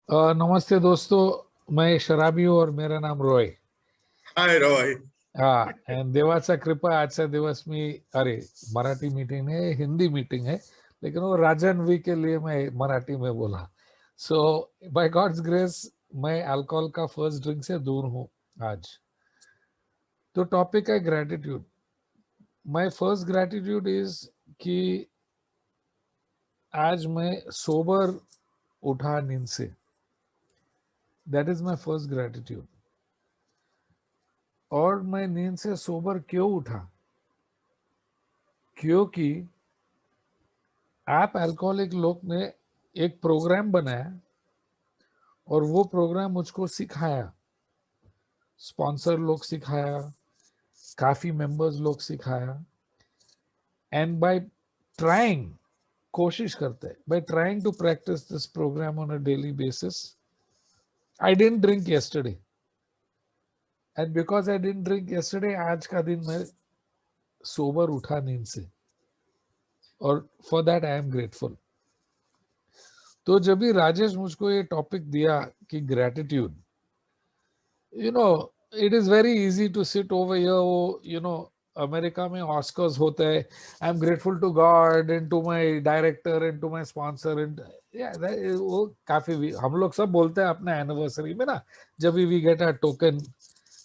नमस्ते दोस्तों। मैं शराबी हूँ और मेरा नाम रॉय। हाय रॉय. हाँ, एंड देवाचा कृपा आजच्या दिवस मी अरे मराठी मीटिंग है, हिंदी मीटिंग है, लेकिन वो राजन वी के लिए मैं मराठी में बोला। सो बाय गॉड्स ग्रेस मैं अल्कोहल का फर्स्ट ड्रिंक से दूर हूँ आज। तो टॉपिक है gratitude. My first gratitude is कि आज मैं सोबर उठा नींद से। That is my first gratitude. और मैं नींद से सोबर क्यों उठा? क्योंकि आप अल्कोहलिक लोग ने एक प्रोग्राम बनाया और वो प्रोग्राम मुझको सिखाया, स्पॉन्सर लोग सिखाया, काफी मेंबर्स लोग सिखाया। एंड बाय ट्राइंग, कोशिश करते, by trying to practice this program on a daily basis, I didn't drink yesterday. And because I didn't drink yesterday, आज का दिन मैं सोबर उठा नींद से, और for that I am grateful. तो जब भी राजेश मुझको ये टॉपिक दिया कि gratitude, you know, it is very easy to sit over here. You know, America में ऑस्कर्स होता है, I am grateful to God and to my director and to my sponsor and वो काफी हम लोग सब बोलते हैं अपने एनिवर्सरी में ना, जब we get a token,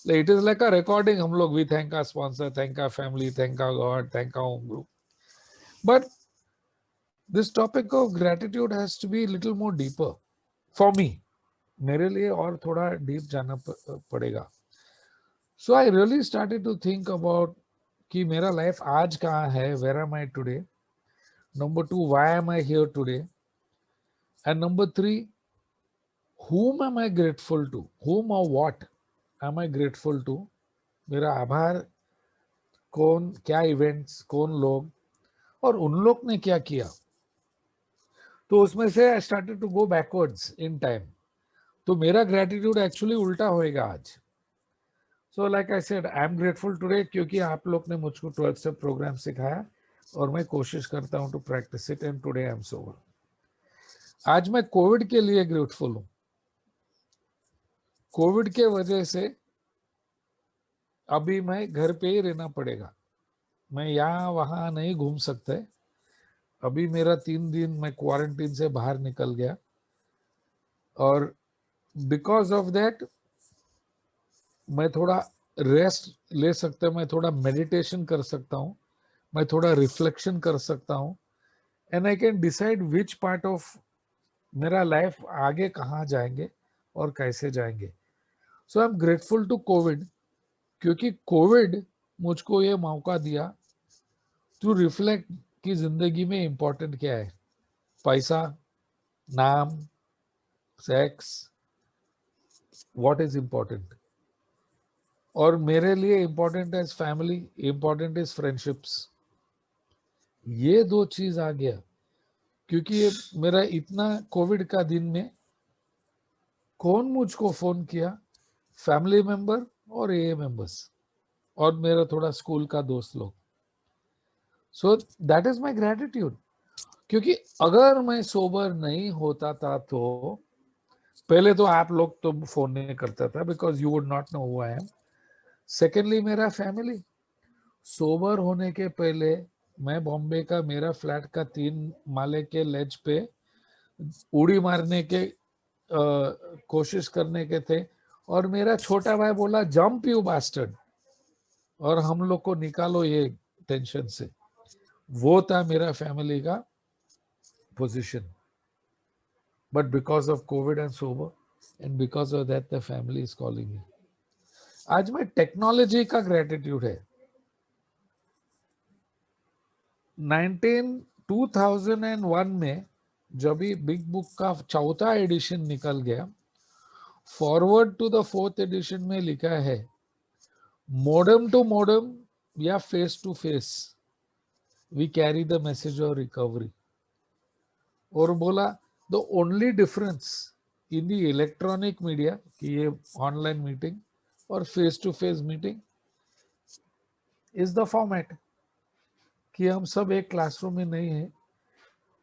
it is like a recording. हम लोग we thank our sponsor, thank our family, thank our God, thank our home group. But this topic of gratitude has to be little more deeper for me. मेरे लिए और थोड़ा deep जाना पड़ेगा। So I really started to think about कि मेरा life आज कहाँ है, where am I today? Number two, why am I here today? And number three, whom am I grateful to? Whom or what am I grateful to? मेरा आभार कौन, क्या events, कौन लोग, और उन लोग ने क्या किया। तो उसमें से I started to go backwards in time. तो मेरा ग्रेटिट्यूड एक्चुअली उल्टा होएगा आज। So like I said, I am grateful today क्योंकि आप लोग ने मुझको 12 स्टेप प्रोग्राम सिखाया और मैं कोशिश करता हूं to practice it, and today I am sober. आज मैं कोविड के लिए ग्रेटफुल हूं। कोविड के वजह से अभी मैं घर पे ही रहना पड़ेगा, मैं यहाँ वहां नहीं घूम सकते। अभी मेरा 3 दिन मैं क्वारंटीन से बाहर निकल गया, और बिकॉज ऑफ दैट मैं थोड़ा रेस्ट ले सकता हूँ, मैं थोड़ा मेडिटेशन कर सकता हूँ, मैं थोड़ा रिफ्लेक्शन कर सकता हूँ, and I can decide which part of मेरा लाइफ आगे कहाँ जाएंगे और कैसे जाएंगे। So I am grateful to COVID क्योंकि कोविड मुझको ये मौका दिया टू रिफ्लेक्ट कि जिंदगी में इंपॉर्टेंट क्या है। पैसा, नाम, सेक्स, व्हाट इज इंपॉर्टेंट। और मेरे लिए important is family, important is friendships. ये दो चीज आ गया क्योंकि ये मेरा इतना कोविड का दिन में कौन मुझको फोन किया, फैमिली मेंबर और ए मेंबर्स, और मेरा थोड़ा स्कूल का दोस्त लोग। So that is my gratitude. क्योंकि अगर मैं सोबर नहीं होता था तो पहले तो आप लोग तो फोन नहीं करता था because you would not know who I am. Secondly मेरा फैमिली, सोबर होने के पहले मैं बॉम्बे का, मेरा फ्लैट का 3 माले के लेज पे उड़ी मारने के कोशिश करने के थे, और मेरा छोटा भाई बोला जंप यू बास्टर्ड, और हम लोग को निकालो ये टेंशन से। वो था मेरा फैमिली का position. But because of Covid and sober, and because of that the family is calling me. आज में टेक्नोलॉजी का ग्रेटिट्यूड है। 2001 में जब भी बिग बुक का चौथा एडिशन निकल गया, forward to the 4th addition में लिखा है मॉडर्न टू मॉडर्न या face to face we carry the message of recovery. और बोला the only difference in the electronic media कि ये ऑनलाइन मीटिंग और face to face meeting is the format, कि हम सब एक क्लासरूम में नहीं है।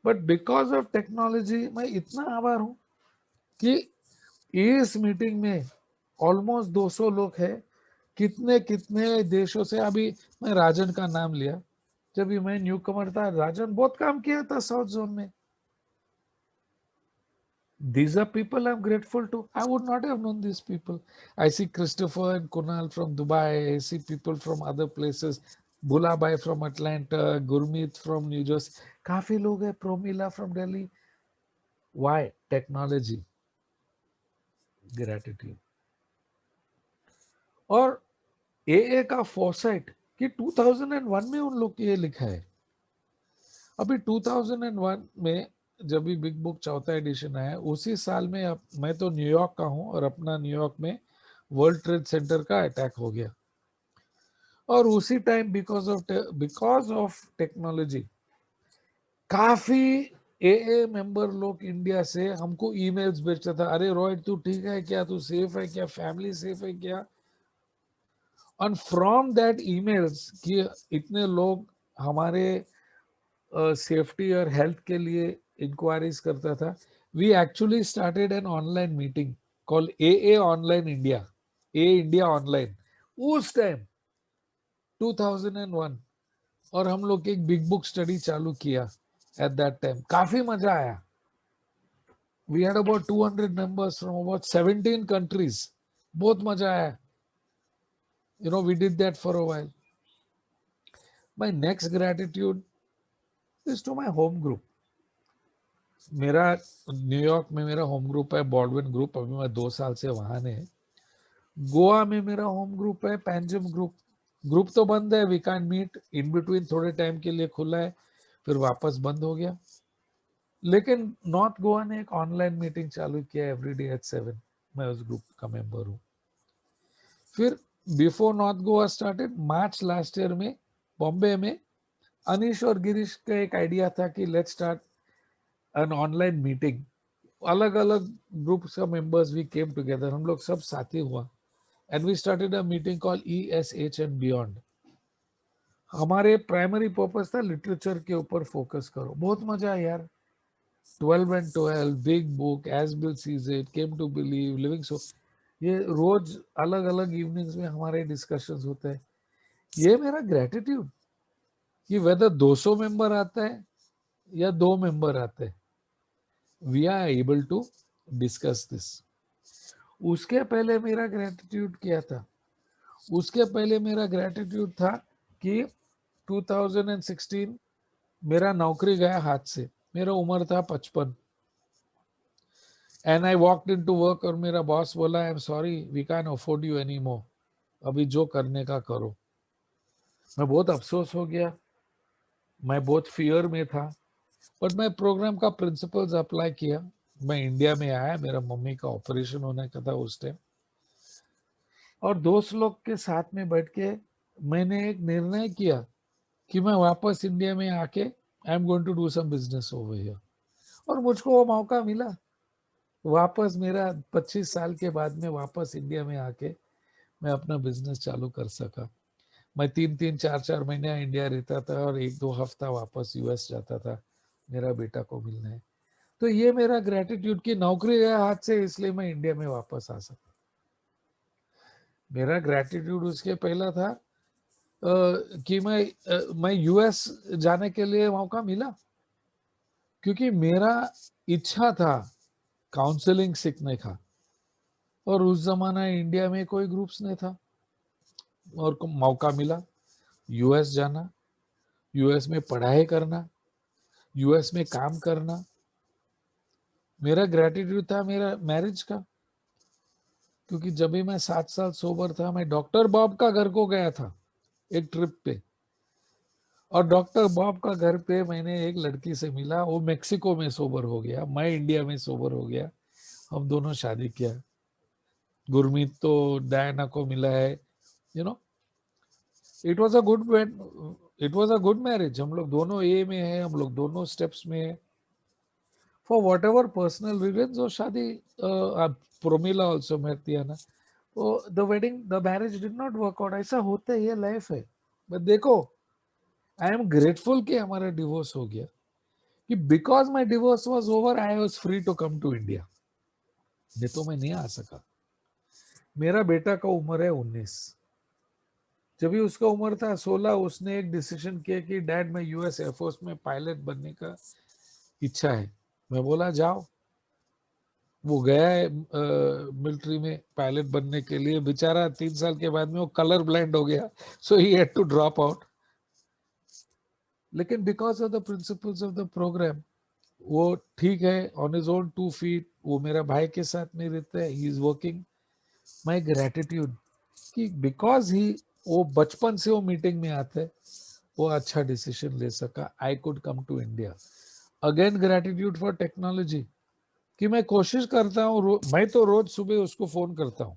बट बिकॉज ऑफ टेक्नोलॉजी मैं इतना आभार हूं कि इस मीटिंग में ऑलमोस्ट 200 लोग हैं, कितने कितने देशों से। अभी मैं राजन का नाम लिया, जब भी मैं न्यू कमर था, राजन बहुत काम किया था साउथ जोन में। These are people I'm grateful to. I would not have known these people. I see Christopher and Kunal from Dubai. I see people from other places. Bula Bhai from Atlanta, Gurmeet from New Jersey. काफी लोग हैं, Promila from Delhi. Why? Technology, gratitude. और AA का foresight कि 2001 में उन लोग ये लिखा है। अभी 2001 में जब भी बिग बुक चौथा एडिशन आया, उसी साल में मैं तो न्यूयॉर्क का हूं और अपना न्यूयॉर्क में वर्ल्ड ट्रेड सेंटर का अटैक हो गया। और उसी टाइम बिकॉज ऑफ टेक्नोलॉजी काफी AA मेंबर लोग इंडिया से हमको ईमेल्स भेजता था, अरे रोहित तू ठीक है क्या, तू सेफ है क्या, फैमिली सेफ है क्या। एंड फ्रॉम दैट ईमेल्स कि इतने लोग हमारे सेफ्टी और हेल्थ के लिए इंक्वायरीज करता था, we actually started an online meeting call AA online India, A India online, उस टाइम 2001। और हम लोग एक बिग बुक स्टडी चालू किया एट दैट टाइम, काफी मजा आया। We had about 200 members from about 17 countries, बहुत मजा आया। You know we did that for a while. My next gratitude is to my home group. मेरा न्यूयॉर्क में मेरा होम ग्रुप है बॉल्डविन ग्रुप, अभी मैं 2 साल से वहां है। गोवा में मेरा होम ग्रुप है पैंजम ग्रुप। ग्रुप तो बंद है, we can meet in between, थोड़े टाइम के लिए खुला है फिर वापस बंद हो गया। लेकिन नॉर्थ गोवा ने एक ऑनलाइन मीटिंग चालू किया एवरीडे एट 7, मैं उस ग्रुप का मेंबर हूँ। फिर बिफोर नॉर्थ गोवा स्टार्टेड, मार्च लास्ट ईयर में बॉम्बे में अनीश और गिरीश का एक आइडिया था कि let's start an online meeting. अलग अलग ग्रुप्स का मेंबर्स वी केम टुगेदर, हम लोग सब साथी हुआ and we started a meeting call ESH and beyond. हमारे प्राइमरी पर्पस था लिटरेचर के ऊपर फोकस करो। बहुत मजा आया यार। 12 and 12, big book, as Bill sees it, came to believe, living so, ये रोज अलग अलग इवनिंग्स में हमारे डिस्कशंस होते हैं। ये मेरा ग्रेटिट्यूड कि वेदर 200 मेंबर आता है या 2 मेंबर आते हैं, we are able to discuss this. उसके पहले मेरा ग्रेटिट्यूड क्या था? उसके पहले मेरा ग्रेटिट्यूड था कि 2016 मेरा नौकरी गया हाथ से, मेरा उम्र था 55 and I walked into work और मेरा बॉस बोला I am sorry we can afford you any more, अभी जो करने का करो। मैं बहुत अफसोस हो गया, मैं बहुत फियर में था, बट मैं प्रोग्राम का प्रिंसिपल्स अप्लाई किया। मैं इंडिया में आया, मेरा मम्मी का ऑपरेशन होने का था उस टाइम, और दोस्त लोग के साथ में बैठ के मैंने एक निर्णय किया कि मैं वापस इंडिया में आके I am going to do some business over here. और मुझको वो मौका मिला वापस, मेरा 25 साल के बाद में वापस इंडिया में आके मैं अपना बिजनेस चालू कर सका। मैं 3-3, 4-4 महीने इंडिया रहता था और 1-2 हफ्ता वापस US जाता था मेरा बेटा को मिलने। तो ये मेरा ग्रेटिट्यूड की नौकरी गया हाथ से इसलिए मैं इंडिया में वापस आ सका। मेरा ग्रेटिट्यूड उसके पहला था कि मैं US जाने के लिए मौका मिला क्योंकि मेरा इच्छा था काउंसलिंग सीखने का, और उस जमाना इंडिया में कोई ग्रुप्स नहीं था, और मौका मिला US जाना, US में पढ़ाई करना, US में काम करना। मेरा ग्रेटिट्यूड था मेरा मैरिज का, क्योंकि जब भी मैं 7 साल सोबर था, मैं डॉक्टर बॉब का घर को गया था एक ट्रिप पे, और डॉक्टर बॉब का घर पे मैंने एक लड़की से मिला, वो मेक्सिको में सोबर हो गया, मैं इंडिया में सोबर हो गया, हम दोनों शादी किया। गुरमीत तो डायना को मिला है, you know it was a good it was a good marriage. हम लोग दोनों ए में है, हम लोग दोनों स्टेप्स में है, for whatever personal reason. और शादी प्रोमिला ऑल्सो met दिया ना, तो the marriage did not work out. ऐसा होता है, ये लाइफ है। बट देखो, आई एम ग्रेटफुल कि हमारा डिवोर्स हो गया, कि because my divorce was over I was free to come to India. नहीं तो मैं नहीं आ सका। मेरा बेटा का उम्र है 19। जब भी उसका उम्र था 16, उसने एक डिसीजन किया कि डैड मैं यूएस एयरफोर्स में पायलट बनने का इच्छा है। मैं बोला जाओ। वो गया है मिलिट्री में पायलट बनने के लिए। बेचारा 3 साल के बाद में वो कलर ब्लाइंड हो गया, so he had to drop out. लेकिन because of the principles of the programme वो ठीक है, ऑन हिज ओन 2 फीट। वो मेरा भाई के साथ में रहता है, he is working. My gratitude कि बिकॉज ही वो बचपन से वो मीटिंग में आते, वो अच्छा डिसीजन ले सका। I could come to India. Again gratitude for technology कि मैं कोशिश करता हूँ। मैं तो रोज सुबह उसको फोन करता हूँ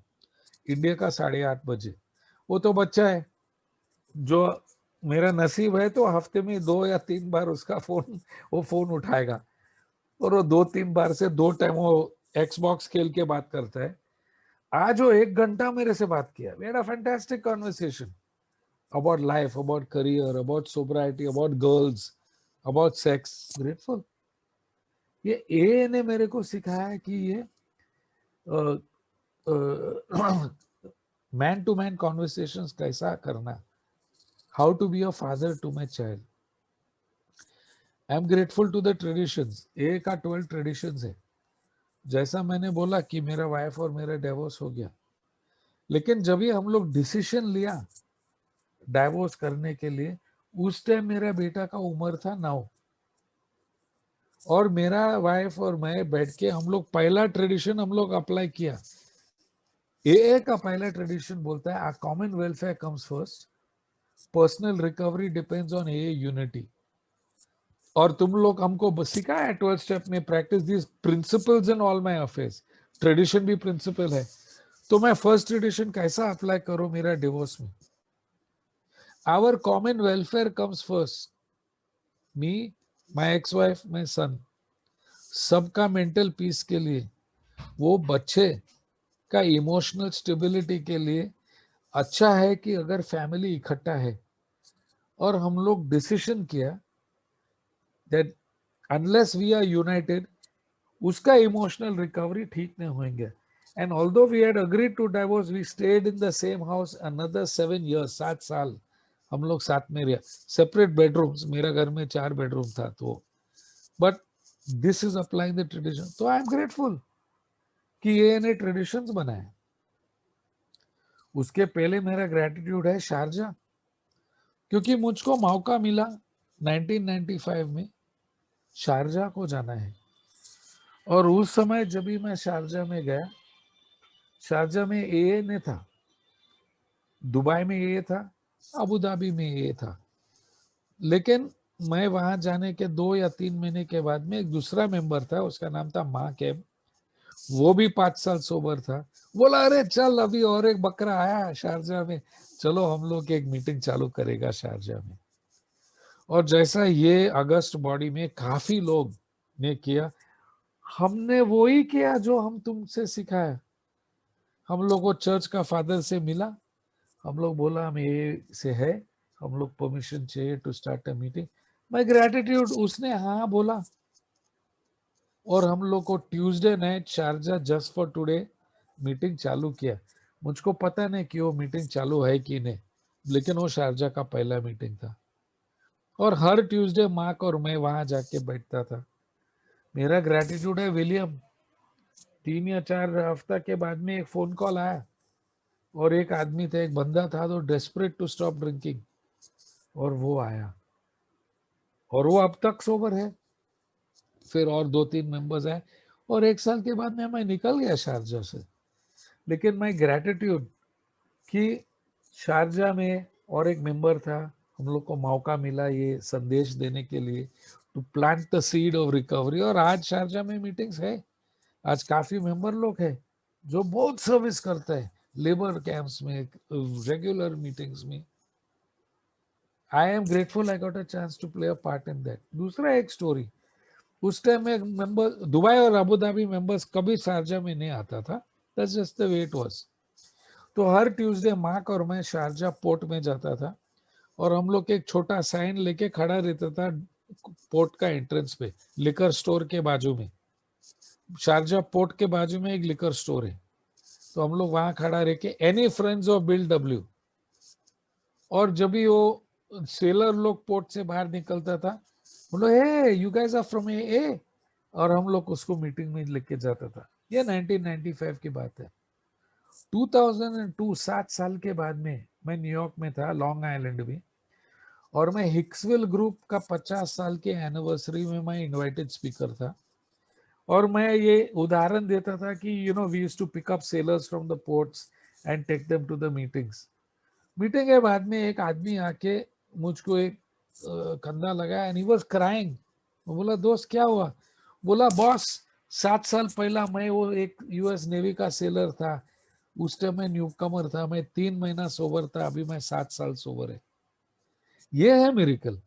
इंडिया का 8:30 बजे। वो तो बच्चा है, जो मेरा नसीब है तो हफ्ते में 2 या 3 बार उसका फोन, वो फोन उठाएगा। और वो 2-3 बार से 2 टाइम वो एक्सबॉक्स खेल के बात करता है। आज वो 1 घंटा मेरे से बात किया। We had a fantastic conversation about life, about career, about sobriety, about girls, about sex. Grateful. ये ए ने मेरे को सिखाया है कि ये मैन टू मैन कॉन्वर्सेशंस कैसा करना, how to be a father to my child. I am grateful to the traditions. A का 12 ट्रेडिशंस है। जैसा मैंने बोला कि मेरा वाइफ और मेरा डिवोर्स हो गया, लेकिन जब ये हम लोग डिसीजन लिया डाइवोर्स करने के लिए, उस टाइम मेरा बेटा का उम्र था 9। और मेरा वाइफ और मैं बैठ के हम लोग पहला ट्रेडिशन हम लोग अप्लाई किया। ए का पहला ट्रेडिशन बोलता है our common welfare comes first, personal recovery depends on A unity. और तुम लोग हमको सिखाया 12 स्टेप में, practice this principles in all my affairs. Tradition भी प्रिंसिपल है। तो मैं फर्स्ट ट्रेडिशन कैसा अप्लाई करूं मेरा डिवोर्स में? Our common welfare comes first, me, my ex wife, my son. सबका मेंटल पीस के लिए, वो बच्चे का इमोशनल स्टेबिलिटी के लिए अच्छा है कि अगर फैमिली इकट्ठा है। और हम लोग डिसीजन किया that unless we are united, उसका इमोशनल रिकवरी ठीक नहीं होंगे। And although we had agreed to divorce, we stayed in the same house another 7 years, 7 साल हम लोग साथ में रहे। सेपरेट बेडरूम्स, मेरा घर में 4 बेडरूम था तो। But this is applying the tradition. तो आई एम ग्रेटफुल कि ये ने ट्रेडिशंस बनाए। उसके पहले मेरा ग्रेटिट्यूड है शारजा, क्योंकि मुझको मौका मिला 1995 में शारजा को जाना है। और उस समय जब भी मैं शारजा में गया, शारजा में ए ने था, दुबई में ए था, अबू धाबी में ए था। लेकिन मैं वहां जाने के 2 या 3 महीने के बाद में एक दूसरा मेंबर था, उसका नाम था माँ कैब। वो भी 5 साल सोबर था। बोला अरे चल अभी और एक बकरा आया शारजा में, चलो हम लोग एक मीटिंग चालू करेगा शारजा में। और जैसा ये अगस्त बॉडी में काफी लोग ने किया, हमने वो ही किया जो हम तुमसे सिखाया। हम लोग को चर्च का फादर से मिला, हम लोग बोला हम ये से है, हम लोग परमिशन चाहिए to start a meeting. My gratitude, उसने हाँ बोला। और हम लोग को Tuesday night Sharjah just for today meeting चालू किया। मुझको पता नहीं कि वो मीटिंग चालू है कि नहीं, लेकिन वो शारजा का पहला मीटिंग था। और हर ट्यूसडे मार्क और मैं वहां जाके बैठता था। मेरा ग्रेटिट्यूड है विलियम, 3 या 4 हफ्ता के बाद में एक फोन कॉल आया। और एक आदमी था, एक बंदा था तो डेस्परेट टू स्टॉप ड्रिंकिंग, और वो आया और वो अब तक सोबर है। फिर और 2-3 मेंबर्स आए और 1 साल के बाद में मैं निकल गया शारजा से। लेकिन मैं ग्रेटिट्यूड कि शारजा में और एक मेंबर था, हम लोग को मौका मिला ये संदेश देने के लिए, to plant the seed of recovery. और आज शारजा में मीटिंग्स है। आज काफी मेंबर लोग हैं जो बहुत सर्विस करते हैं, लेबर कैंप्स में, रेगुलर मीटिंग्स में। I am grateful I got a chance to play a part in that. दूसरा एक स्टोरी, उस टाइम में मेंबर दुबई और अबू धाबी मेंबर्स कभी शारजा में नहीं आता था। That's just the way it was. तो हर ट्यूसडे मार्क और मैं शारजा पोर्ट में जाता था। और हम लोग एक छोटा साइन लेके खड़ा रहता था पोर्ट का एंट्रेंस पे, लिकर स्टोर के बाजू में। शारजा पोर्ट के बाजू में एक लिकर स्टोर है, तो हम लोग वहां खड़ा रह के any friends of bill W, और जब भी वो सेलर लोग पोर्ट से बाहर निकलता था, बोलो हे यू गाइस आर फ्रॉम ए, और हम लोग उसको मीटिंग में लेके जाता था। ये 1995 की बात है। 2002 7 साल के बाद में मैं न्यूयॉर्क में था, लॉन्ग आइलैंड में, और मैं हिक्सविल ग्रुप का 50 साल के एनिवर्सरी में मैं इनवाइटेड स्पीकर था। और मैं ये उदाहरण देता था कि you know we used to pick up sailors from the ports and take them to the meetings. Meeting के बाद में एक आदमी आके मुझको एक कंधा लगाया एंड ही वाज क्राइंग। बोला दोस्त क्या हुआ? बोला बॉस 7 साल पहला मैं वो एक यूएस नेवी का सेलर था, उस टाइम मैं न्यूकमर था, मैं 3 महीना सोबर था, अभी मैं 7 साल सोबर है। ये है miracle,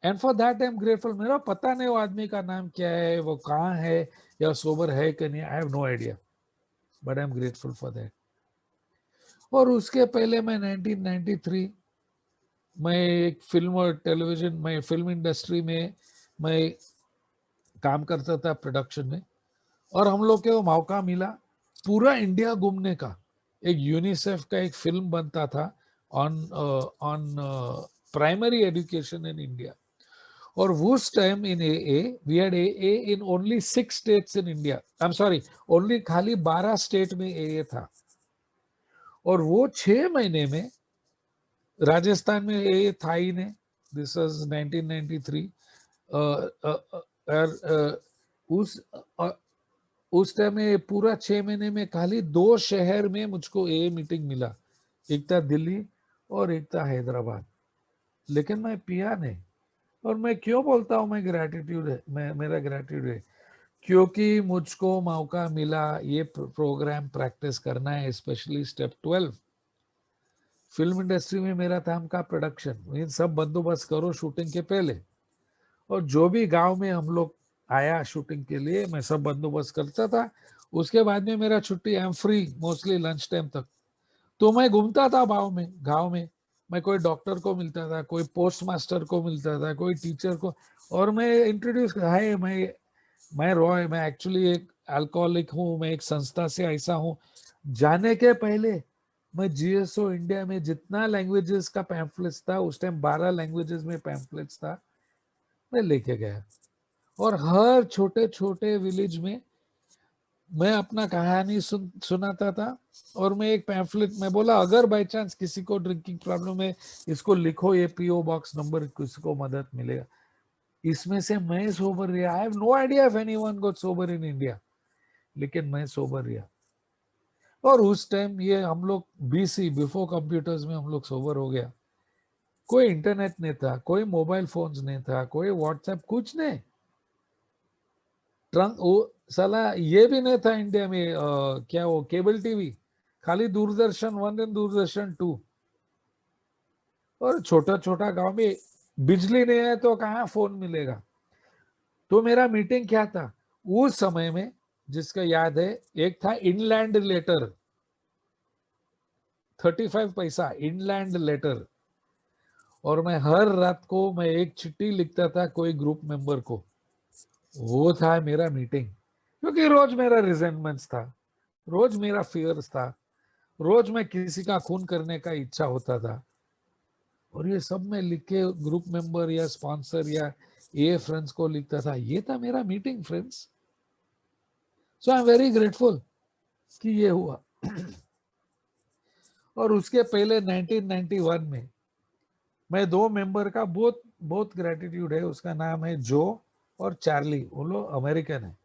and for that I am grateful. मेरा पता नहीं वो आदमी का नाम क्या है, वो कहाँ है, या सोबर है कि नहीं, I have no idea, but I am grateful for that. और उसके पहले मैं 1993 मैं एक फिल्म और टेलीविजन, मैं फिल्म इंडस्ट्री में मैं काम करता था प्रोडक्शन में, और हम लोग को मौका मिला पूरा इंडिया घूमने का। एक यूनिसेफ का एक फिल्म बनता था on on primary education in India, और उस time in A V had a in only 6 states in India, I am sorry, only खाली 12 स्टेट में ए था। और वो 6 महीने में राजस्थान में ए था ही नहीं। This was 1993। उस उस टाइम में पूरा 6 महीने में खाली 2 शहर में मुझको ए मीटिंग मिला, एक था दिल्ली और एक था हैदराबाद, लेकिन मैं पिया नहीं। और मैं क्यों बोलता हूँ मैं ग्रैटिट्यूड है, मैं मेरा ग्रैटिट्यूड है क्योंकि मुझको मौका मिला ये प्रोग्राम प्रैक्टिस करना है, स्पेशली स्टेप 12। फिल्म इंडस्ट्री में मेरा काम का प्रोडक्शन, इन सब बंदोबस्त करो शूटिंग के पहले, और जो भी गांव में हम लोग आया शूटिंग के लिए मैं सब बंदोबस्त करता था। उसके बाद में मेरा छुट्टी, I am free mostly lunch time तक, तो मैं घूमता था गांव में मैं कोई डॉक्टर को मिलता था, कोई पोस्ट मास्टर को मिलता था, कोई टीचर को, और मैं इंट्रोड्यूस, हाय मैं रॉय, मैं एक्चुअली एक अल्कोहलिक हूँ, मैं एक संस्था से ऐसा हूँ। जाने के पहले मैं जीएसओ इंडिया में जितना लैंग्वेजेस का पैम्फलेट्स था, उस टाइम 12 लैंग्वेजेस में पैम्फलेट्स था, मैं लेके गया, और हर छोटे छोटे विलेज में मैं अपना कहानी सुनाता था। और मैं एक पैम्फलेट में बोला अगर बाय चांस किसी को ड्रिंकिंग प्रॉब्लम है, इसको लिखो, ये पीओ बॉक्स नंबर, किसी को मदद मिलेगा। इसमें से मैं सोबर रहा, I have no idea if anyone got sober in India, लेकिन मैं सोबर रहा। और उस टाइम ये हम लोग बीसी, बिफोर कंप्यूटर्स में हम लोग सोबर हो गया। कोई इंटरनेट नहीं था, कोई मोबाइल फोन्स नहीं था, कोई व्हाट्सएप, कुछ नहीं। ट्रंक वो साला ये भी नहीं था इंडिया में, क्या वो केबल टीवी, खाली दूरदर्शन 1 एंड दूरदर्शन 2। और छोटा छोटा गांव में बिजली नहीं है तो कहाँ फोन मिलेगा। तो मेरा मीटिंग क्या था उस समय में, जिसका याद है, एक था इनलैंड लेटर, 35 पैसा इनलैंड लेटर। और मैं हर रात को मैं एक चिट्ठी लिखता था कोई ग्रुप मेंबर को, वो था मेरा मीटिंग। क्योंकि रोज मेरा रिजेंटमेंट्स था, रोज मेरा फियर्स था, रोज मैं किसी का खून करने का इच्छा होता था, और ये सब मैं लिख के ग्रुप मेंबर या स्पॉन्सर या ये फ्रेंड्स को लिखता था। ये था मेरा meeting friends. So I am very grateful कि ये हुआ। और उसके पहले 1991 में मैं 2 मेंबर का बहुत बहुत ग्रेटिट्यूड है, उसका नाम है जो और चार्ली, वो लोग अमेरिकन है।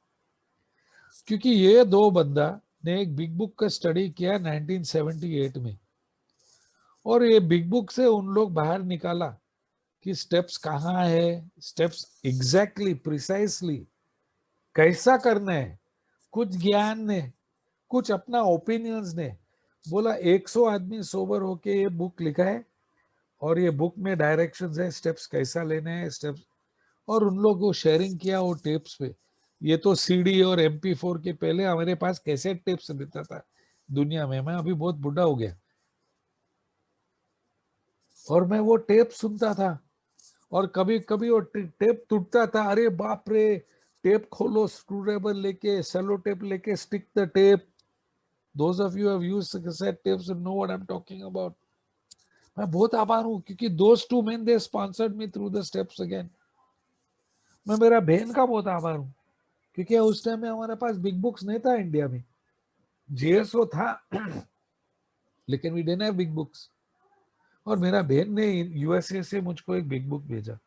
क्योंकि ये 2 बंदा ने एक बिग बुक का स्टडी किया 1978 में, और ये बिग बुक से उन लोग बाहर निकाला कि स्टेप्स कहाँ है, स्टेप्स एग्जैक्टली प्रिसाइसली कैसा करना है, कुछ ज्ञान ने, कुछ अपना ओपिनियंस ने। बोला 100 आदमी सोबर होके ये बुक लिखा है, और ये बुक में डायरेक्शंस है, स्टेप्स कैसा लेने हैं, स्टेप्स। और उन लोग को शेयरिंग किया वो टेप्स पे। ये तो सीडी और MP4 के पहले हमारे पास कैसेट टेप्स देता था दुनिया में, मैं अभी बहुत बुढ़ा हो गया, और मैं वो टेप सुनता था। और कभी कभी वो टेप टूटता था, अरे बाप रे, टेप खोलो, स्क्रू ड्राइवर लेके, सेलो टेप लेके, stick the tape. Those of you who have used cassette tapes know what I'm talking about. मैं बहुत आभार हूँ क्योंकि those two men they sponsored me through the steps again. मैं मेरा बहन का बहुत आभार हूँ क्योंकि उस टाइम में हमारे पास बिग बुक्स नहीं था इंडिया में. JSO था लेकिन we didn't have big books. और मेरा बहन ने यूएसए से मुझको एक बिग बुक भेजा.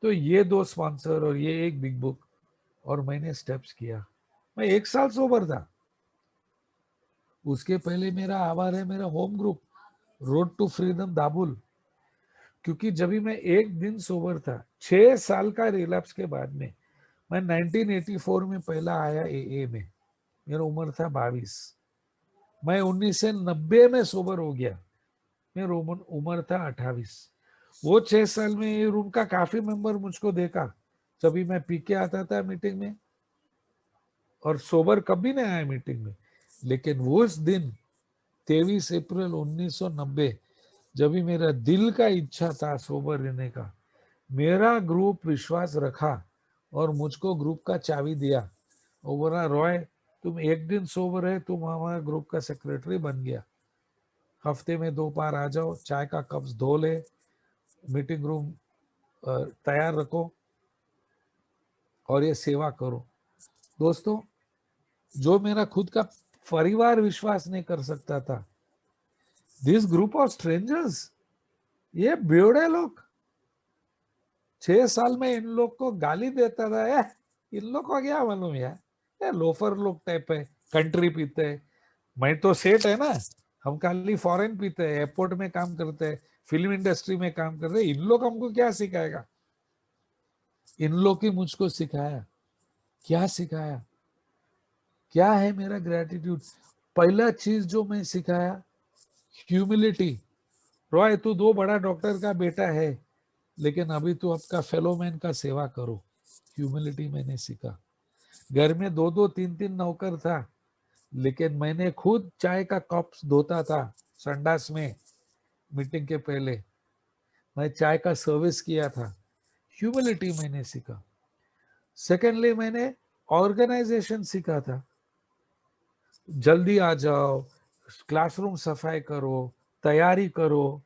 तो ये 2 स्पॉन्सर और ये एक बिग बुक और मैंने स्टेप्स किया. मैं 1 साल सोबर था. उसके पहले मेरा आभार है मेरा home group road to freedom दाबुल. क्योंकि जब भी मैं एक दिन सोबर था 6 साल का रिलैप्स के बाद में, मैं 1984 में पहला आया एए में. मेरा उम्र था 22. मैं 1990 में सोबर हो गया. मेरा उम्र था 28. वो 6 साल में ये रूम का काफी मेंबर मुझको देखा. जब मैं पी के आता था मीटिंग में और सोबर कभी नहीं आया मीटिंग में. लेकिन वो उस दिन 23 अप्रैल 1990 जब भी मेरा दिल का इच्छा था सोबर रहने का, मेरा ग्रुप विश्वास रखा और मुझको ग्रुप का चाबी दिया और बोला रॉय तुम एक दिन सोबर है, तुम हमारा ग्रुप का सेक्रेटरी बन गया. हफ्ते में 2 बार आ जाओ, चाय का कप्स धो ले, मीटिंग रूम तैयार रखो और ये सेवा करो. दोस्तों, जो मेरा खुद का परिवार विश्वास नहीं कर सकता था, दिस ग्रुप ऑफ स्ट्रेंजर्स, ये बेवड़े लोग 6 साल में इन लोग को गाली देता था. इन लोग को क्या मालूम यार, ये लोफर लोग टाइप है, कंट्री पीते हैं. मैं तो सेठ है ना, हम खाली फॉरेन पीते हैं, एयरपोर्ट में काम करते हैं, फिल्म इंडस्ट्री में काम करते हैं. इन लोग हमको क्या सिखाएगा. इन लोग ही मुझको सिखाया. क्या सिखाया, क्या है मेरा ग्रेटिट्यूड. पहला चीज जो मैं सिखाया, ह्यूमिलिटी. रॉय तू 2 बड़ा डॉक्टर का बेटा है लेकिन अभी तू आपका फेलो मैन का सेवा करो. ह्यूमिलिटी मैंने सीखा. घर में 2-2 3-3 नौकर था लेकिन मैंने खुद चाय का कप धोता था संडास में. मीटिंग के पहले मैं चाय का सर्विस किया था. ह्यूमिलिटी मैंने सीखा. सेकेंडली मैंने ऑर्गेनाइजेशन सीखा था. जल्दी आ जाओ, क्लासरूम सफाई करो, तैयारी करो.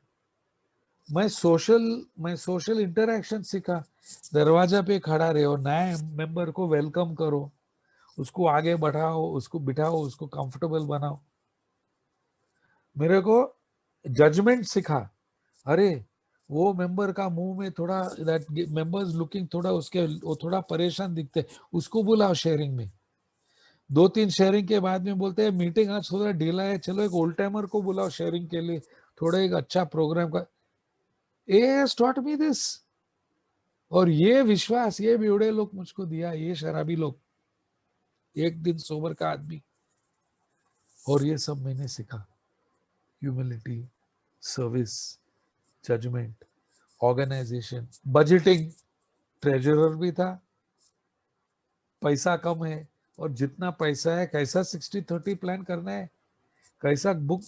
मैं सोशल इंटरेक्शन सीखा. दरवाजा पे खड़ा रहो, नए मेंबर को वेलकम करो, उसको आगे बढ़ाओ, उसको बिठाओ, उसको कंफर्टेबल बनाओ. मेरे को जजमेंट सीखा. अरे वो मेंबर का मुंह में थोड़ा दैट मेंबर्स लुकिंग थोड़ा उसके वो थोड़ा परेशान दिखते, उसको बुलाओ शेयरिंग में. 2-3 शेयरिंग के बाद में बोलते हैं मीटिंग आज थोड़ा ढीला है, चलो एक ओल्ड टाइमर को बुलाओ शेयरिंग के लिए, थोड़ा एक अच्छा प्रोग्राम का. ए टॉट मी दिस. और ये विश्वास ये बेवड़े लोग मुझको दिया, ये शराबी लोग, एक दिन सोबर का आदमी. और ये सब मैंने सीखा. Humility, service, judgement, organisation, budgeting. Treasurer भी था. पैसा कम है और जितना पैसा है कैसा 60-30 प्लान करना है, कैसा बुक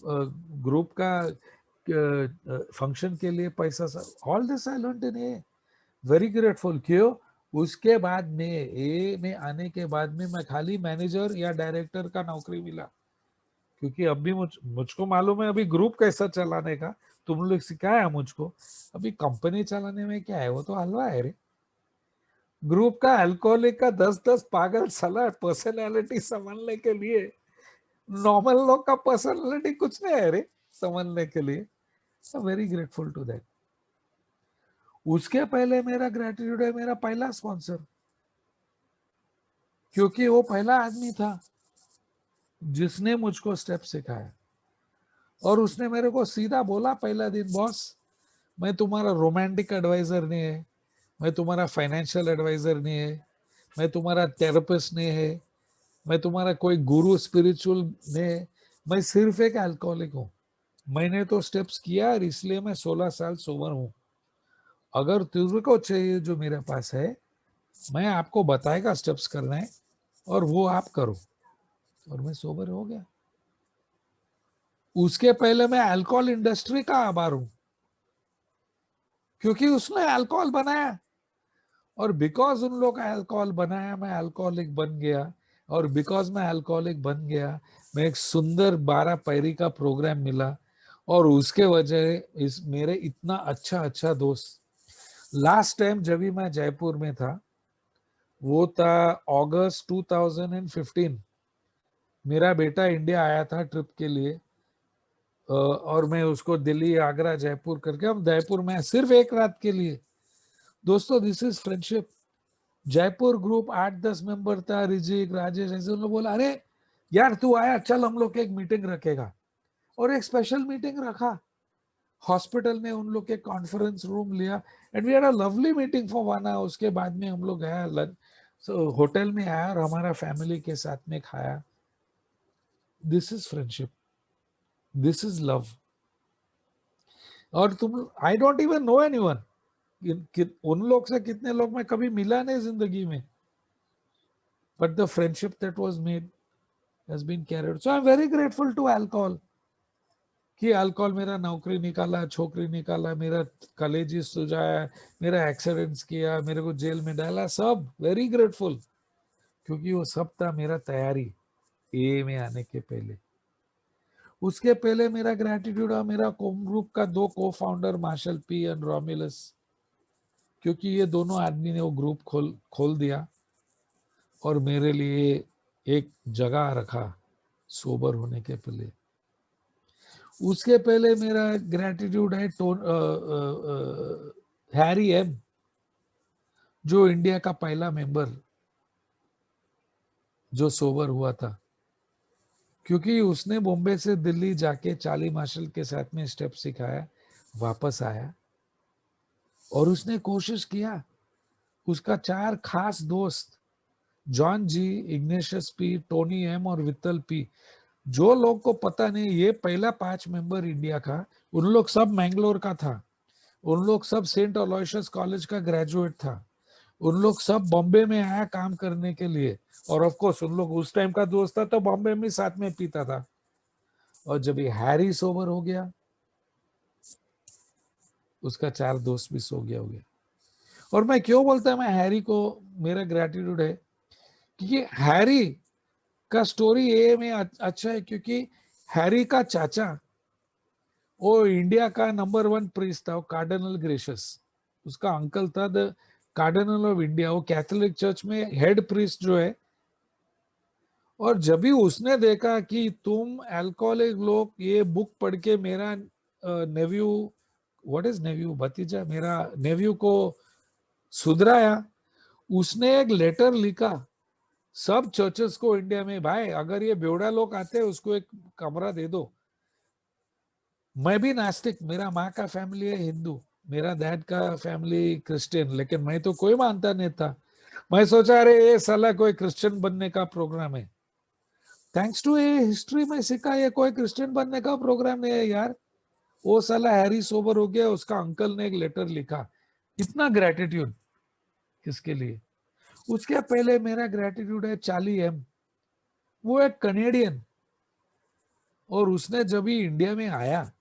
ग्रुप का फंक्शन के लिए पैसा. All this I learned in A. Very grateful. क्यों? उसके बाद में ए में आने के बाद में मैं खाली मैनेजर या डायरेक्टर का नौकरी मिला. क्योंकि अभी मुझको मालूम है अभी ग्रुप कैसा चलाने का. तुम लोग सिखाया मुझको. अभी कंपनी चलाने में क्या है, वो तो हलवा है रे. ग्रुप का अल्कोहलिक का 10-10 पागल साला पर्सनैलिटी संभालने के लिए, नॉर्मल लोग का पर्सनैलिटी कुछ नहीं है रे संभालने के लिए. Very grateful to that. उसके पहले मेरा ग्रेटिट्यूड है मेरा पहला स्पॉन्सर, क्योंकि वो पहला आदमी था जिसने मुझको स्टेप सिखाया. और उसने मेरे को सीधा बोला पहला दिन, बॉस मैं तुम्हारा रोमांटिक एडवाइजर नहीं है, मैं तुम्हारा फाइनेंशियल एडवाइजर नहीं है, मैं तुम्हारा थेरेपिस्ट नहीं है, मैं तुम्हारा कोई गुरु स्पिरिचुअल नहीं है, मैं सिर्फ एक अल्कोहलिक हूँ. मैंने तो स्टेप्स किया और इसलिए मैं 16 साल सोबर हूँ. अगर तुझको चाहिए जो मेरे पास है, मैं आपको बताएगा स्टेप्स करना है और वो आप करो. और मैं सोबर हो गया. उसके पहले मैं अल्कोहल इंडस्ट्री का आभार हूं क्योंकि उसने अल्कोहल बनाया. और बिकॉज उन लोग अल्कोहल बनाया, मैं अल्कोहलिक बन गया, और बिकॉज मैं अल्कोहलिक बन गया, मैं एक सुंदर 12 पैरी का प्रोग्राम मिला, और उसके वजह इस मेरे इतना अच्छा अच्छा दोस्त। लास्ट टाइम जब भी मैं जयपुर में था, वो था अगस्त 2015। मेरा बेटा इंडिया आया था ट्रिप के लिए, और मैं उसको दिल्ली, आगरा, जयपुर करके, हम जयपुर में सिर्फ एक रात के लिए। दोस्तों, this is friendship. Jaipur group 8-10 member था, रिजिक, राजेश, ऐसे उन लोग बोला, अरे यार तू आया, चल हम लोग एक मीटिंग रखेगा। और एक स्पेशल मीटिंग रखा हॉस्पिटल में, उन लोग के कॉन्फ्रेंस रूम लिया, and we had a lovely meeting for 1 hour. उसके बाद में हम लोग गया लंच, होटल में आया और हमारा फैमिली के साथ में खाया। This is friendship, this is love. और तुम, I don't even know anyone, उन लोग से कितने लोग मैं कभी मिला नहीं जिंदगी में, but the friendship that was made has been carried. So I'm very grateful to alcohol कि अल्कोहल मेरा नौकरी निकाला, छोकरी निकाला, मेरा कलेजी सुझाया, मेरा एक्सीडेंट्स किया, मेरे को जेल में डाला, सब वेरी ग्रेटफुल, क्योंकि वो सब था मेरा तैयारी ए में आने के पहले। उसके पहले मेरा ग्रेटिट्यूड है मेरा ग्रुप का 2 को founder martial P and Romulus, क्योंकि ये दोनों आदमी ने वो ग्रुप खोल दिया और मेरे लिए एक जगह रखा सोबर होने के पहले। उसके पहले मेरा ग्रेटिट्यूड है हैरी एम, जो इंडिया का पहला मेंबर जो सोबर हुआ था, क्योंकि उसने बॉम्बे से दिल्ली जाके चार्ली मार्शल के साथ में स्टेप सिखाया, वापस आया और उसने कोशिश किया। उसका 4 खास दोस्त, जॉन जी, इग्नेशियस पी, टोनी एम और वित्तल पी, जो लोग को पता नहीं, ये पहला 5 मेंबर इंडिया का, उन लोग सब मैंगलोर का था, उन लोग सब सेंट अलोयसियस कॉलेज का ग्रेजुएट था, उन लोग सब बॉम्बे में आया काम करने के लिए, और ऑफ कोर्स उन लोग उस टाइम का दोस्त था तो बॉम्बे में साथ में पीता था। और जब ये हैरी सोबर हो गया, उसका 4 दोस्त भी सो गया हो गया। और मैं क्यों बोलता मैं हैरी को मेरा ग्रेटिट्यूड है, क्योंकि हैरी का स्टोरी ये में अच्छा है, क्योंकि हैरी का चाचा वो इंडिया का नंबर 1 प्रीस्ट था, कार्डिनल ग्रेशियस, उसका अंकल था द कार्डिनल ऑफ इंडिया, वो कैथोलिक चर्च में हेड प्रीस्ट जो है। और जब भी उसने देखा कि तुम अल्कोहलिक लोग ये बुक पढ़ के मेरा नेव्यू, व्हाट इज नेव्यू, भतीजा, मेरा नेव्यू को सुधराया, उसने एक लेटर लिखा सब चर्चेस को इंडिया में, भाई अगर ये बेवड़ा लोग आते हैं उसको एक कमरा दे दो। मैं भी नास्तिक, मेरा माँ का फैमिली है हिंदू, मेरा डैड का फैमिली क्रिश्चियन, लेकिन मैं तो कोई मानता नहीं था। मैं सोचा अरे ये साला कोई क्रिश्चियन बनने का प्रोग्राम है। थैंक्स टू ये हिस्ट्री में सीखा ये कोई क्रिश्चियन बनने का प्रोग्राम नहीं है यार। वो साला हैरी सोबर हो गया, उसका अंकल ने एक लेटर लिखा। इतना ग्रेटिट्यूड किसके लिए। उसके पहले मेरा ग्रेटिट्यूड है चार्ली एम, वो एक कनेडियन, और उसने जब भी इंडिया में आया,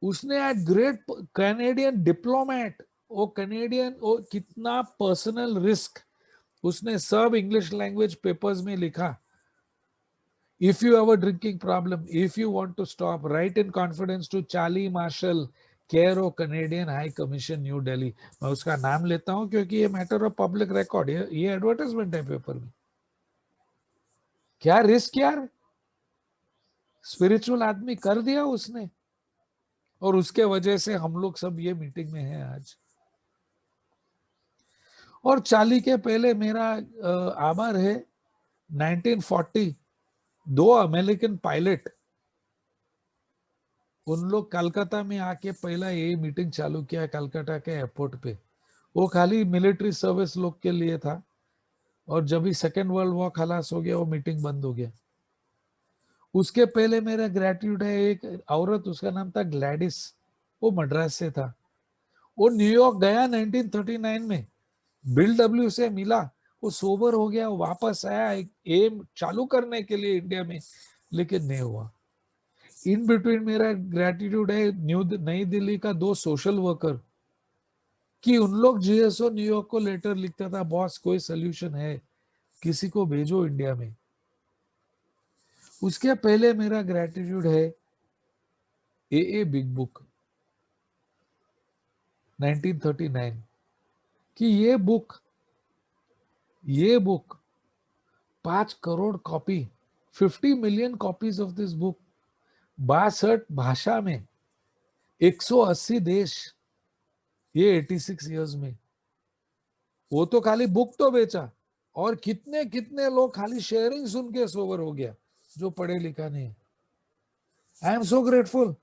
उसने एट ग्रेट कैनेडियन डिप्लोमेट, वो कनेडियन, वो कितना पर्सनल रिस्क, उसने सब इंग्लिश लैंग्वेज पेपर्स में लिखा, if you have a drinking problem, if you want to stop, write in confidence to Charlie Marshall, care of Canadian High Commission, New Delhi. मैं उसका नाम लेता हूं क्योंकि ये मैटर ऑफ पब्लिक रिकॉर्ड है, ये एडवर्टाइजमेंट है पेपर में। क्या रिस्क यार, स्पिरिचुअल आदमी कर दिया उसने, और उसके वजह से हम लोग सब ये मीटिंग में हैं आज। और चार्ली के पहले मेरा आभार है 1940, 2 अमेरिकन पायलट, उन लोग कलकत्ता में आके पहला ये मीटिंग चालू किया कलकत्ता के एयरपोर्ट पे। वो खाली मिलिट्री सर्विस लोग के लिए था, और जब भी सेकेंड वर्ल्ड वॉर खलास हो गया वो मीटिंग बंद हो गया। उसके पहले मेरा ग्रेटिट्यूड है एक औरत, उसका नाम था ग्लैडिस, वो मद्रास से था, वो न्यूयॉर्क गया 1939 में, बिल डब्ल्यू से मिला, वो सोबर हो गया, वो वापस आया एक एम चालू करने के लिए इंडिया में, लेकिन नहीं हुआ। इन बिटवीन मेरा ग्रेटिट्यूड है नई दिल्ली का 2 सोशल वर्कर, कि उन लोग जीएसओ न्यूयॉर्क को लेटर लिखता था, बॉस कोई सोल्यूशन है, किसी को भेजो इंडिया में। उसके पहले मेरा ग्रेटिट्यूड है ए बिग बुक 1939 कि ये book 5 crore copy, 50 million copies of this book, 62 भाषा में, 180 देश, ये 86 इयर्स में। वो तो खाली बुक तो बेचा, और कितने कितने लोग खाली शेयरिंग सुन के सोबर हो गया जो पढ़े लिखा नहीं। आई एम सो ग्रेटफुल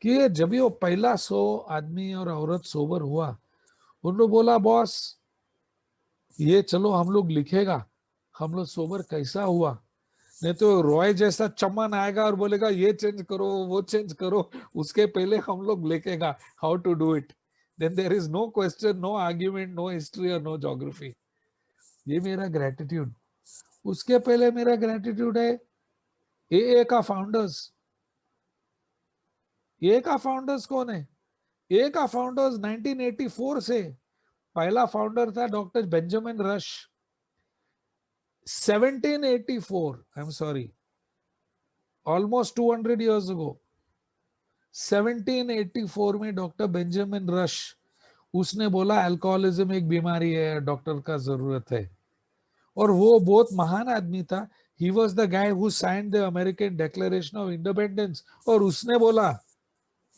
कि जब वो पहला 100 आदमी और औरत सोबर हुआ, उन्होंने बोला बॉस ये चलो हम लोग लिखेगा हम लोग सोबर कैसा हुआ, नहीं तो रॉय जैसा चमन आएगा और बोलेगा ये चेंज करो वो चेंज करो, उसके पहले हम लोग लिखेगा how to do it, then there is no question, no argument, no history और नो ज्योग्राफी। ये मेरा ग्रेटिट्यूड। उसके पहले मेरा ग्रेटिट्यूड है ए का फाउंडर्स। ए का फाउंडर्स कौन है? ए का फाउंडर्स 1984 से पहला फाउंडर था doctor Benjamin rush. 1784, I am sorry, almost 200 years ago, 1784 में डॉक्टर बेंजामिन रश, उसने बोला अल्कोहलिज्म एक बीमारी है, डॉक्टर का जरूरत है। और वो बहुत महान आदमी था। He was the guy who signed the American declaration of independence, और उसने बोला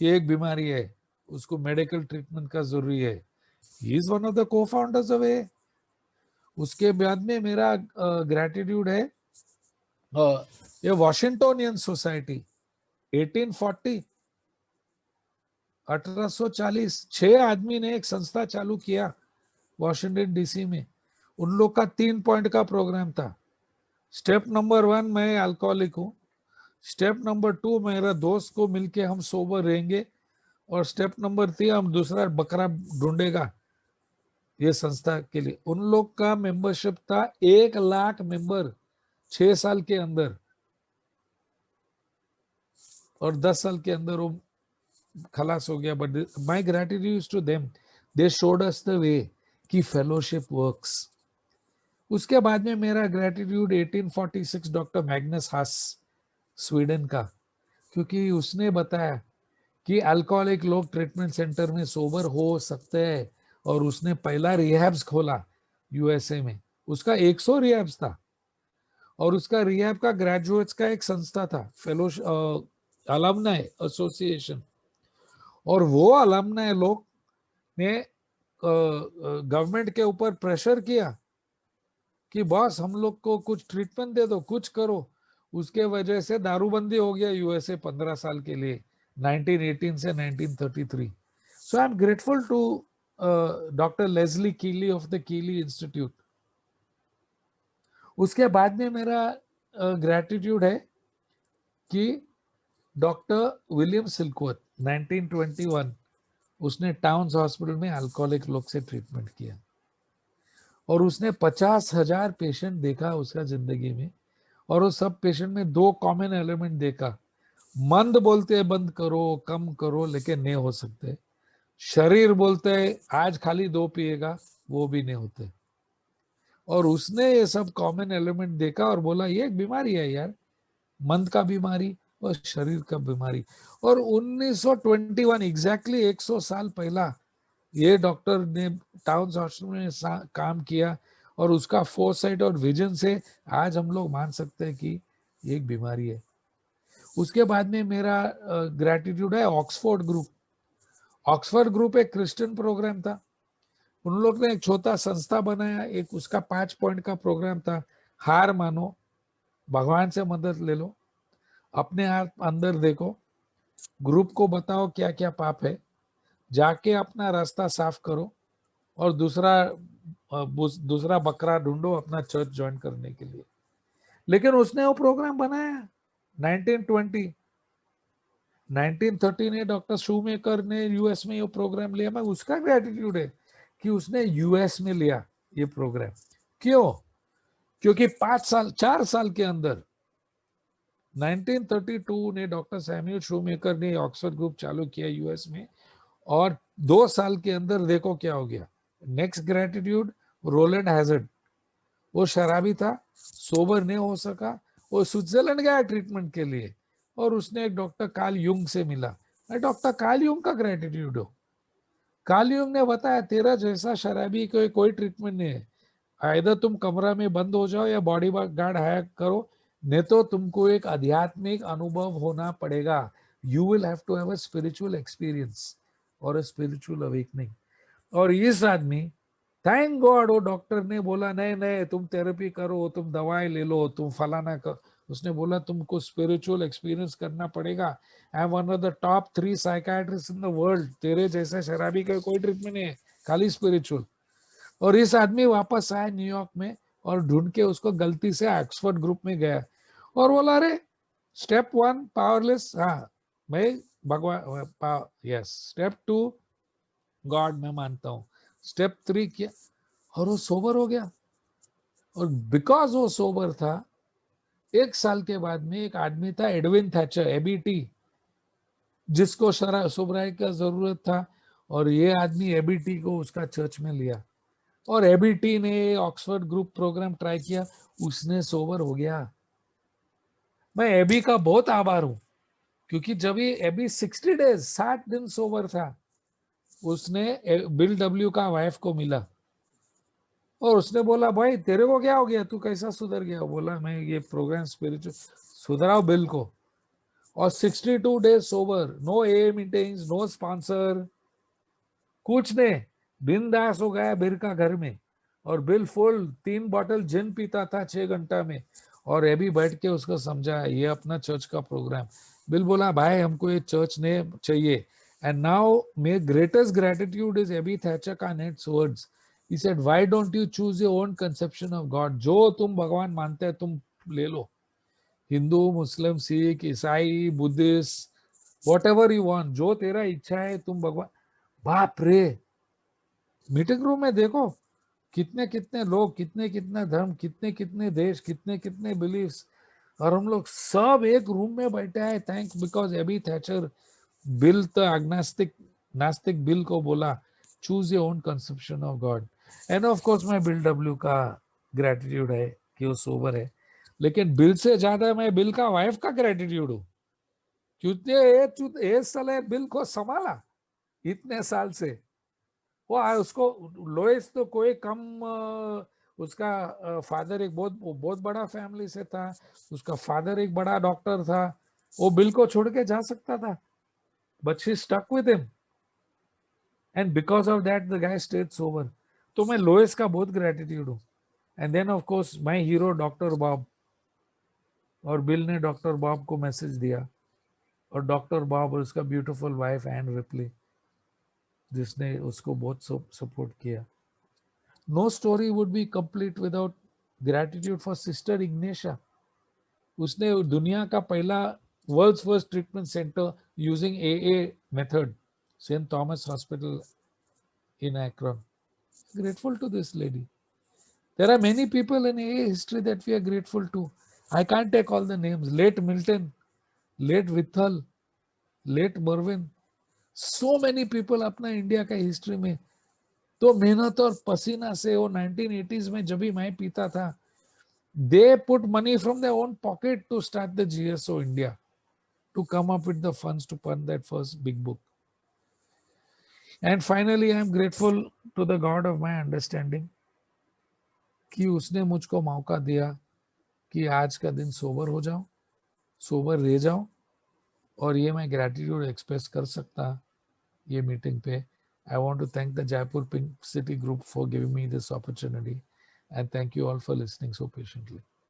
ये एक बीमारी है, उसको मेडिकल ट्रीटमेंट का जरूरी है। He is one of the को फाउंडर्स ऑफ ए। उसके बाद में मेरा ग्रेटिट्यूड है ये वॉशिंगटोनियन सोसाइटी 1840, 1840, 6 आदमी ने एक संस्था चालू किया वॉशिंगटन डीसी में। उन लोग का 3 पॉइंट का प्रोग्राम था। स्टेप नंबर 1, मैं अल्कोहलिक हूं। स्टेप नंबर 2, मेरा दोस्त को मिलके हम सोबर रहेंगे। और स्टेप नंबर 3, हम दूसरा बकरा ढूंढेगा ये संस्था के लिए। उन लोग का मेंबरशिप था 1 लाख मेंबर 6 साल के अंदर, और 10 साल के अंदर वो खलास हो गया। But my gratitude to them, they showed us the way कि फेलोशिप वर्क्स। उसके बाद में मेरा gratitude 1846 doctor Magnus Haas, Sweden का, क्योंकि उसने बताया कि अल्कोहलिक लोग ट्रीटमेंट सेंटर में सोबर हो सकते हैं, और उसने पहला रिहैब्स खोला यूएसए में। उसका 100 रिहैब्स था, और उसका रिहैब का ग्रेजुएट्स का एक संस्था था, फेलोशिप अलमनाई एसोसिएशन। और वो अलमनाई लोग ने गवर्नमेंट के ऊपर प्रेशर किया कि बॉस हम लोग को कुछ ट्रीटमेंट दे दो, कुछ करो। उसके वजह से दारूबंदी हो गया यूएसए 15 साल के लिए, 1918 से 1933। So I am grateful to doctor Leslie Keeley of the Keeley institute. उसके बाद में मेरा ग्रेटिट्यूड है कि डॉक्टर विलियम सिल्कवर्थ 1921, उसने टाउन्स हॉस्पिटल में अल्कोहलिक लोग से ट्रीटमेंट किया, और उसने 50,000 पेशेंट देखा उसका जिंदगी में। और वो सब पेशेंट में 2 कॉमन एलिमेंट देखा। मंद बोलते हैं बंद करो कम करो, लेकिन नहीं हो सकते। शरीर बोलते हैं आज खाली 2 पिएगा, वो भी नहीं होते। और उसने ये सब कॉमन एलिमेंट देखा और बोला ये एक बीमारी है यार, मंद का बीमारी और शरीर का बीमारी। और 1921 एग्जैक्टली 100 साल पहला ये डॉक्टर ने टाउन्स हॉस्पिटल में काम किया, और उसका फोरसाइट और विजन से आज हम लोग मान सकते हैं कि ये एक बीमारी है। उसके बाद में मेरा ग्रेटिट्यूड है ऑक्सफोर्ड ग्रुप। ऑक्सफोर्ड ग्रुप एक क्रिश्चियन प्रोग्राम था। उन लोग ने एक छोटा संस्था बनाया, एक उसका 5 पॉइंट का प्रोग्राम था। हार मानो, भगवान से मदद ले लो, अपने आप अंदर देखो, ग्रुप को बताओ क्या क्या पाप है, जाके अपना रास्ता साफ करो, और दूसरा बकरा ढूंढो अपना चर्च ज्वाइन करने के लिए। लेकिन उसने वो प्रोग्राम बनाया 1920, 1930 ने डॉक्टर शूमेकर ने यूएस में ये प्रोग्राम लिया। मैं उसका ग्रेटिट्यूड है कि उसने यूएस में लिया ये प्रोग्राम। क्यों? क्योंकि 4 साल के अंदर 1932 ने डॉक्टर सैमुअल शूमेकर ने ऑक्सफोर्ड ग्रुप चालू किया यूएस में, और 2 साल के अंदर देखो क्या हो गया। Next gratitude, Roland Hazard. वो शराबी था, सोबर नहीं हो सका, वो स्विट्जरलैंड गया ट्रीटमेंट के लिए और उसने एक डॉक्टर कार्ल युंग से मिला। डॉक्टर कार्ल युंग का ग्रेटिट्यूड हो। कार्ल युंग ने बताया तेरा जैसा शराबी कोई ट्रीटमेंट नहीं है, आइदर तुम कमरा में बंद हो जाओ या बॉडी गार्ड हायर करो, नहीं तो तुमको एक आध्यात्मिक अनुभव होना पड़ेगा। You will have to have a spiritual experience और अ स्पिरिचुअल अवेकनिंग। और इस आदमी, थैंक गॉड, वो डॉक्टर ने बोला नहीं नहीं तुम थेरेपी करो, तुम दवाई ले लो, तुम फलाना कर। उसने बोला तुमको स्पिरिचुअल एक्सपीरियंस करना पड़ेगा। I am one of the top 3 psychiatrist in the world. तेरे जैसे शराबी का कोई ट्रीटमेंट नहीं है, खाली स्पिरिचुअल। और इस आदमी वापस आया न्यूयॉर्क में और ढूंढ के उसको गलती से ऑक्सफोर्ड ग्रुप में गया और बोला अरे स्टेप 1 पावरलेस, हाँ मैं भगवान, यस स्टेप 2 गॉड मैं मानता हूँ, स्टेप 3 किया और वो सोबर हो गया। और बिकॉज वो सोबर था, 1 साल के बाद में एक आदमी था एडविन थैचर, एबीटी, जिसको सोबराई का जरूरत था, और ये आदमी एबीटी को उसका चर्च में लिया और एबीटी ने ऑक्सफोर्ड ग्रुप प्रोग्राम ट्राई किया, उसने सोबर हो गया। मैं एबी का बहुत आभार हूं, क्योंकि जब ये एबी 60 डेज 60 दिन सोबर था, उसने बिल डब्ल्यू का वाइफ को मिला और उसने बोला भाई तेरे को क्या हो गया, तू कैसा सुधर गया। बोला मैं ये प्रोग्राम स्पिरिचुअल सुधराओ बिल को। और 62 डेज सोबर, नो ए मीटिंग्स, नो स्पॉन्सर, कुछ नहीं, बिंदास हो गया बिल का घर में। और बिल फुल 3 बॉटल जिन पीता था 6 घंटा में। और अभी बैठ के उसको समझा ये अपना चर्च का प्रोग्राम। बिल बोला भाई हमको ये चर्च ने चाहिए। And now my greatest gratitude is Ebby Thatcher का next words, he said why don't you choose your own conception of God. जो तुम भगवान मानते हैं तुम ले लो, हिंदू मुस्लिम सिख ईसाई Buddhist, what ever you want, जो तेरा इच्छा है तुम भगवान। बाप रे, मीटिंग रूम में देखो कितने कितने लोग, कितने कितने धर्म, कितने कितने देश, कितने कितने बिलीव्स, और हम लोग सब एक रूम में बैठे हैं। Thank because Ebby Thacher, Bill तो अग्नास्तिक नास्तिक बिल को बोला choose your own conception of God. And of course मैं बिल डब्ल्यू का ग्रेटिट्यूड है कि वो सोबर है, लेकिन बिल से ज्यादा मैं बिल का वाइफ का ग्रेटिट्यूड हूँ, क्योंकि ये साले बिल को संभाला इतने साल से। वो उसको लोएस तो कोई कम, उसका फादर एक बहुत बहुत बड़ा फैमिली से था, उसका फादर एक बड़ा डॉक्टर था, वो बिल को छोड़ के जा सकता था, but she stuck with him and because of that the guy stayed sober. तो मैं लोएस का बहुत ग्रेटिट्यूड हूँ। And then of course my hero doctor Bob, और बिल ने डॉक्टर बॉब को मैसेज दिया, और डॉक्टर बॉब और उसका ब्यूटीफुल वाइफ एंड रिप्ली, जिसने उसको बहुत सपोर्ट किया। No story would be complete without gratitude for Sister Ignatia. उसने दुनिया का पहला world's first treatment centre using AA method, Saint Thomas Hospital in Akron. Grateful to this lady. There are many people in AA history that we are grateful to. I can't take all the names. Late Milton, late Vithal, late Mervyn. So many people अपना India का history में तो मेहनत और पसीना से, वो 1980s में जब भी मैं पीता था, they put money from their own pocket to start the GSO India, to come up with the funds to fund that first big book. And finally, I am grateful to the God of my understanding कि उसने मुझको मौका दिया कि आज का दिन sober हो जाऊं, सोबर रह जाऊं, और ये मैं ग्रेटिट्यूड एक्सप्रेस कर सकता ये मीटिंग पे। I want to thank the Jaipur Pink City Group for giving me this opportunity, and thank you all for listening so patiently.